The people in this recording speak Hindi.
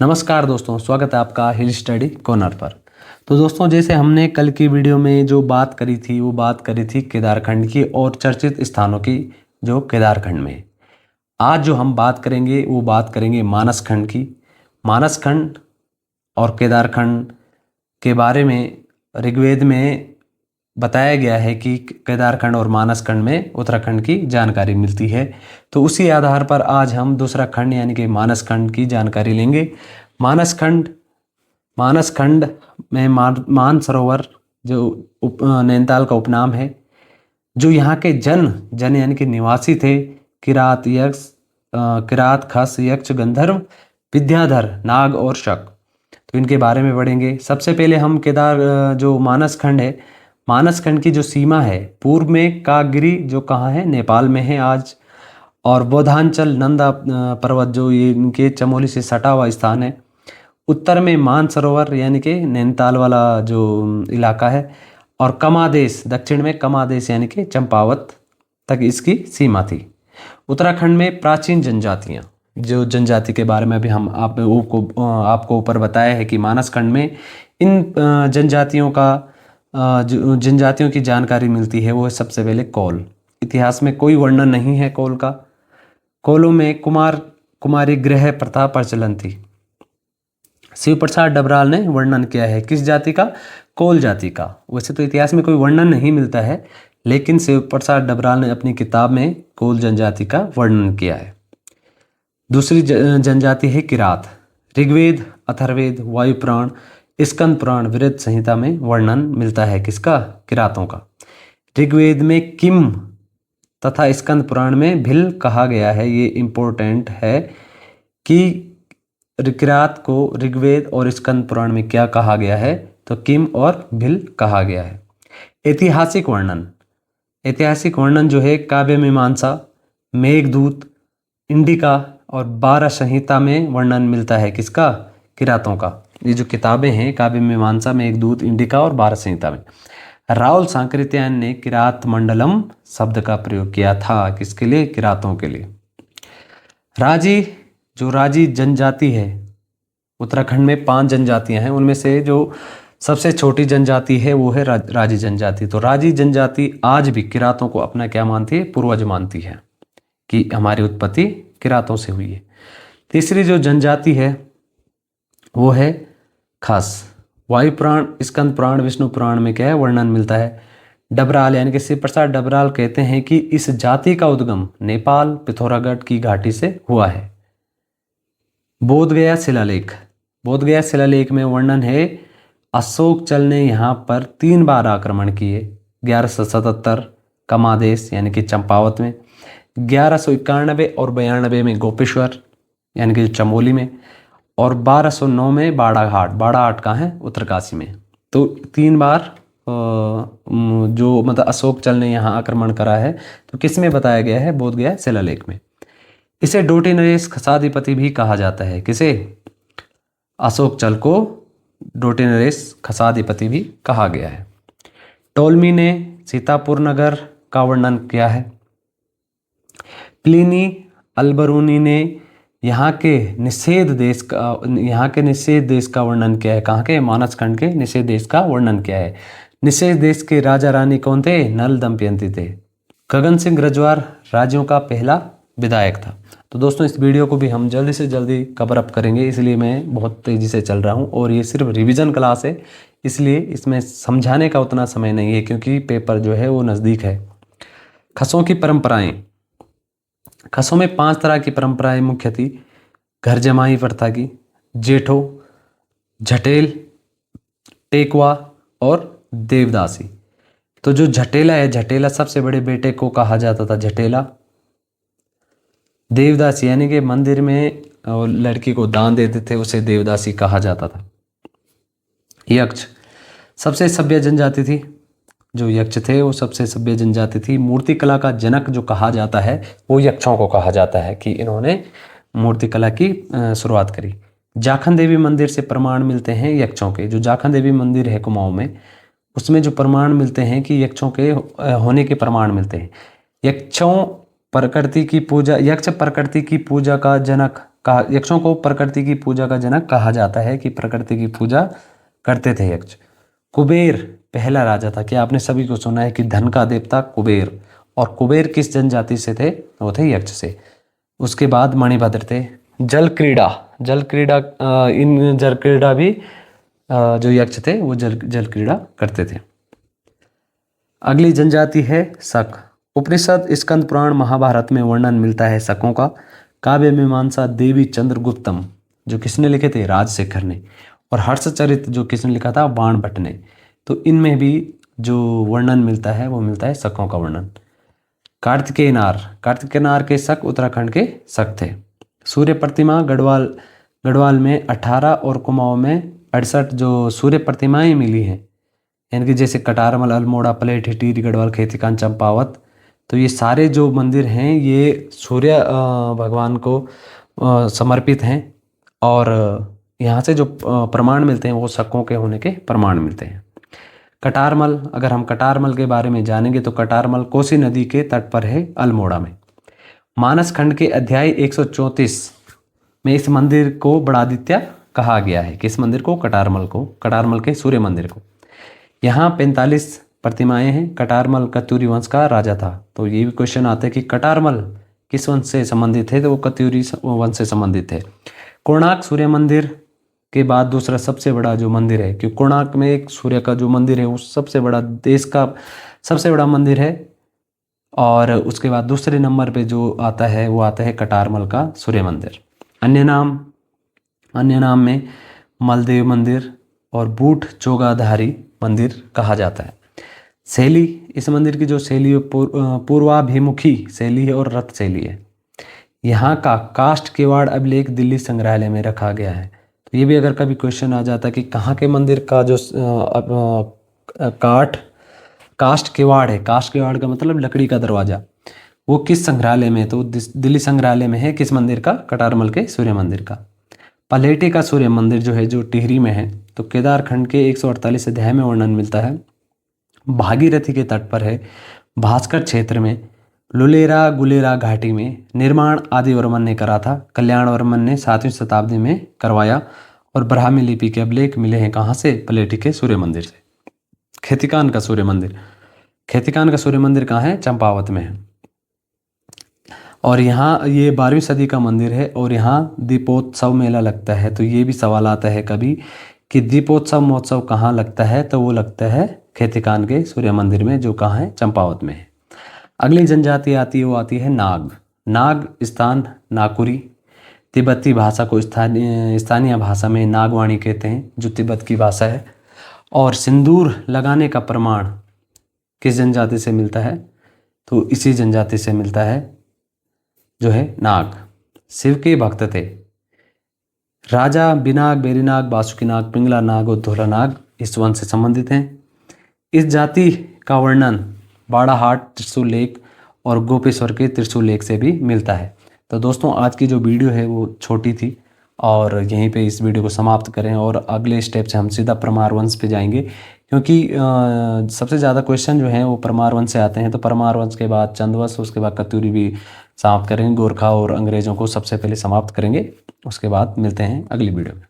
नमस्कार दोस्तों, स्वागत है आपका हिल स्टडी कॉर्नर पर। तो दोस्तों, जैसे हमने कल की वीडियो में जो बात करी थी वो बात करी थी केदारखंड की और चर्चित स्थानों की जो केदारखंड में। आज जो हम बात करेंगे वो बात करेंगे मानसखंड की। मानसखंड और केदारखंड के बारे में ऋग्वेद में बताया गया है कि केदारखंड और मानसखंड में उत्तराखंड की जानकारी मिलती है। तो उसी आधार पर आज हम दूसरा खंड यानी कि मानसखंड की जानकारी लेंगे। मानसखंड में मानसरोवर जो नैनीताल का उपनाम है, जो यहाँ के जन यानी कि निवासी थे, किरात, खस, यक्ष, गंधर्व, विद्याधर, नाग और शक। तो इनके बारे में पढ़ेंगे। सबसे पहले हम जो मानसखंड है, मानसखंड की जो सीमा है, पूर्व में कागगिरी जो कहाँ है, नेपाल में है आज, और बोधांचल नंदा पर्वत जो ये इनके चमोली से सटा हुआ स्थान है। उत्तर में मानसरोवर यानी कि नैनीताल वाला जो इलाका है, और कमादेश दक्षिण में कमादेश यानी कि चंपावत तक इसकी सीमा थी। उत्तराखंड में प्राचीन जनजातियाँ, जो जनजाति के बारे में भी हम आपको ऊपर बताया है कि मानसखंड में इन जनजातियों की जानकारी मिलती है। वो है सबसे पहले कौल। इतिहास में कोई वर्णन नहीं है कौल का। कौलों में कुमारी गृह प्रथा प्रचलन थी। शिव प्रसाद डबराल ने वर्णन किया है किस जाति का? कौल जाति का। वैसे तो इतिहास में कोई वर्णन नहीं मिलता है, लेकिन शिव प्रसाद डबराल ने अपनी किताब में कौल जनजाति का वर्णन किया है। दूसरी जनजाति है किरात। ऋग्वेद, अथर्ववेद, वायुपुराण, स्कंद पुराण, वृहद संहिता में वर्णन मिलता है किसका? किरातों का। ऋग्वेद में किम तथा स्कंद पुराण में भिल कहा गया है। ये इम्पोर्टेंट है कि किरात को ऋग्वेद और स्कंद पुराण में क्या कहा गया है, तो किम और भिल कहा गया है। ऐतिहासिक वर्णन जो है, काव्य मीमांसा, मेघदूत, इंडिका और 12 संहिता में वर्णन मिलता है किसका? किरातों का। ये जो किताबें हैं, काव्य मीमांसा, मेघदूत, इंडिका और 12 संहिता में। राहुल सांकृत्यायन ने किरात मंडलम शब्द का प्रयोग किया था किसके लिए? किरातों के लिए। राजी जनजाति है। उत्तराखंड में 5 जनजातियां हैं, उनमें से जो सबसे छोटी जनजाति है वो है राजी जनजाति। तो राजी जनजाति आज भी किरातों को अपना क्या मानती है? पूर्वज मानती है कि हमारी उत्पत्ति किरातों से हुई है। तीसरी जो जनजाति है वो है खस। वायुपुराण, स्कंद पुराण, विष्णु पुराण में क्या है? वर्णन मिलता है। डबराल यानी कि शिव प्रसाद डबराल कहते हैं कि इस जाति का उद्गम नेपाल पिथौरागढ़ की घाटी से हुआ है। बोधगया शिलालेख में वर्णन है, अशोक चल ने यहाँ पर 3 बार आक्रमण किए। 1177 कमादेश यानी कि चंपावत में, 1191 और 92 में गोपेश्वर यानी कि चमोली में, और 1209 में बाड़ाहाट कहाँ है? उत्तरकाशी में। तो 3 बार जो मतलब अशोक चल ने यहाँ आक्रमण करा है। तो किस में बताया गया है? बोधगया शिलालेख में। इसे डोटी नरेश खसाधिपति भी कहा जाता है। किसे? अशोक चल को डोटी नरेश खसाधिपति भी कहा गया है। टोलमी ने सीतापुर नगर का वर्णन किया है। प्लिनी अल्बरूनी ने यहाँ के निषेध देश का वर्णन किया है। कहाँ के? मानसखंड के निषेध देश का वर्णन किया है। निषेध देश के राजा रानी कौन थे? नल दमयंती थे। गगन सिंह रजवार राज्यों का पहला विधायक था। तो दोस्तों, इस वीडियो को भी हम जल्दी से जल्दी कवर अप करेंगे, इसलिए मैं बहुत तेज़ी से चल रहा हूँ। और ये सिर्फ रिवीजन क्लास है, इसलिए इसमें समझाने का उतना समय नहीं है, क्योंकि पेपर जो है वो नज़दीक है। खसों की परंपराएं। खसों में 5 तरह की परंपराएं मुख्य थी। घर जमाई प्रथा की, जेठो, झटेल, टेकवा और देवदासी। तो जो झटेला सबसे बड़े बेटे को कहा जाता था झटेला। देवदासी यानी कि मंदिर में लड़की को दान देते थे, उसे देवदासी कहा जाता था। यक्ष सबसे सभ्य जनजाति थी। जो यक्ष थे वो सबसे सभ्य जनजाति थी। मूर्ति कला का जनक जो कहा जाता है वो यक्षों को कहा जाता है कि इन्होंने मूर्ति कला की शुरुआत करी। जाखन देवी मंदिर से प्रमाण मिलते हैं यक्षों के। जो जाखन देवी मंदिर है कुमाऊं में, उसमें जो प्रमाण मिलते हैं कि यक्षों के होने के प्रमाण मिलते हैं। यक्ष प्रकृति की पूजा का जनक यक्षों को प्रकृति की पूजा का जनक कहा जाता है कि प्रकृति की पूजा करते थे यक्ष। कुबेर पहला राजा था। क्या आपने सभी को सुना है कि धन का देवता कुबेर, और कुबेर किस जनजाति से थे? वो थे यक्ष से। उसके बाद मणिभद्र थे। जल क्रीड़ा इन जल क्रीड़ा भी जो यक्ष थे वो जल क्रीड़ा करते थे। अगली जनजाति है शक। उपनिषद, स्कंद पुराण, महाभारत में वर्णन मिलता है शकों का। काव्य मीमांसा देवी चंद्रगुप्तम जो किसने लिखे थे? राजशेखर ने। और हर्षचरित जो किसने लिखा था? बाणभट्ट ने। तो इनमें भी जो वर्णन मिलता है वो मिलता है शकों का वर्णन। कार्तिकेय नार के शक उत्तराखंड के शक थे। सूर्य प्रतिमा गढ़वाल में 18 और कुमाऊं में 68 जो सूर्य प्रतिमाएं मिली हैं, यानी कि जैसे कटारमल, अल्मोड़ा, पलेठ, टिहरी, गढ़वाल, खेतीकान, चंपावत, तो ये सारे जो मंदिर हैं ये सूर्य भगवान को समर्पित हैं। और यहाँ से जो प्रमाण मिलते हैं वो शकों के होने के प्रमाण मिलते हैं। कटारमल, अगर हम कटारमल के बारे में जानेंगे तो कटारमल कोसी नदी के तट पर है, अल्मोड़ा में। मानस खंड के अध्याय 134 में इस मंदिर को बड़ादित्य कहा गया है। किस मंदिर को? कटारमल के सूर्य मंदिर को। यहाँ 45 प्रतिमाएं हैं। कटारमल कत्यूरी वंश का राजा था। तो ये भी क्वेश्चन आता है कि कटारमल किस वंश से संबंधित थे? तो वो कत्यूरी वंश से संबंधित थे। कोणार्क सूर्य मंदिर के बाद दूसरा सबसे बड़ा जो मंदिर है, क्योंकि कोणार्क में एक सूर्य का जो मंदिर है वो सबसे बड़ा, देश का सबसे बड़ा मंदिर है। और उसके बाद दूसरे नंबर पे जो आता है वो आता है कटारमल का सूर्य मंदिर। अन्य नाम में मलदेव मंदिर और बूट चोगाधारी मंदिर कहा जाता है। शैली, इस मंदिर की जो शैली है पूर्वाभिमुखी शैली है और रथ शैली है। यहाँ का काष्ठ किवाड़ अभिलेख दिल्ली संग्रहालय में रखा गया है। तो ये भी अगर कभी क्वेश्चन आ जाता है कि कहाँ के मंदिर का जो काष्ठ किवाड़ है, काष्ठ किवाड़ का मतलब लकड़ी का दरवाजा, वो किस संग्रहालय में? तो दिल्ली संग्रहालय में है। किस मंदिर का? कटारमल के सूर्य मंदिर का। पलेटी का सूर्य मंदिर जो है, जो टिहरी में है, तो केदारखंड के 148 अध्याय में वर्णन मिलता है। भागीरथी के तट पर है। भास्कर क्षेत्र में लुलेरा गुलेरा घाटी में निर्माण आदिवर्मन ने करा था। कल्याणवर्मन ने 7वीं शताब्दी में करवाया। और ब्राह्मी लिपि के अभिलेख मिले हैं कहाँ से? पलेटी के सूर्य मंदिर से। खेतीकान का सूर्य मंदिर कहाँ है? चंपावत में है। और यहाँ ये 12वीं सदी का मंदिर है और यहाँ दीपोत्सव मेला लगता है। तो ये भी सवाल आता है कभी कि दीपोत्सव महोत्सव कहाँ लगता है? तो वो लगता है खेतीकान के सूर्य मंदिर में, जो कहाँ है? चंपावत में है। अगली जनजाति आती है वो आती है नाग स्थान नाकुरी। तिब्बती भाषा को स्थानीय भाषा में नागवाणी कहते हैं, जो तिब्बत की भाषा है। और सिंदूर लगाने का प्रमाण किस जनजाति से मिलता है? तो इसी जनजाति से मिलता है, जो है नाग। शिव के भक्त थे। राजा बिनाग, बेरीनाग, बासुकीनाग, पिंगला नाग और धोला नाग इस वंश से संबंधित हैं। इस जाति का वर्णन बाड़ाहाट त्रिशूल लेख और गोपेश्वर के त्रिशूल लेख से भी मिलता है। तो दोस्तों, आज की जो वीडियो है वो छोटी थी और यहीं पे इस वीडियो को समाप्त करें। और अगले स्टेप से हम सीधा परमार वंश पे जाएंगे, क्योंकि सबसे ज़्यादा क्वेश्चन जो हैं वो परमार वंश से आते हैं। तो परमार वंश के बाद चंदवंश, उसके बाद कत्यूरी भी समाप्त करेंगे। गोरखा और अंग्रेज़ों को सबसे पहले समाप्त करेंगे। उसके बाद मिलते हैं अगली वीडियो में।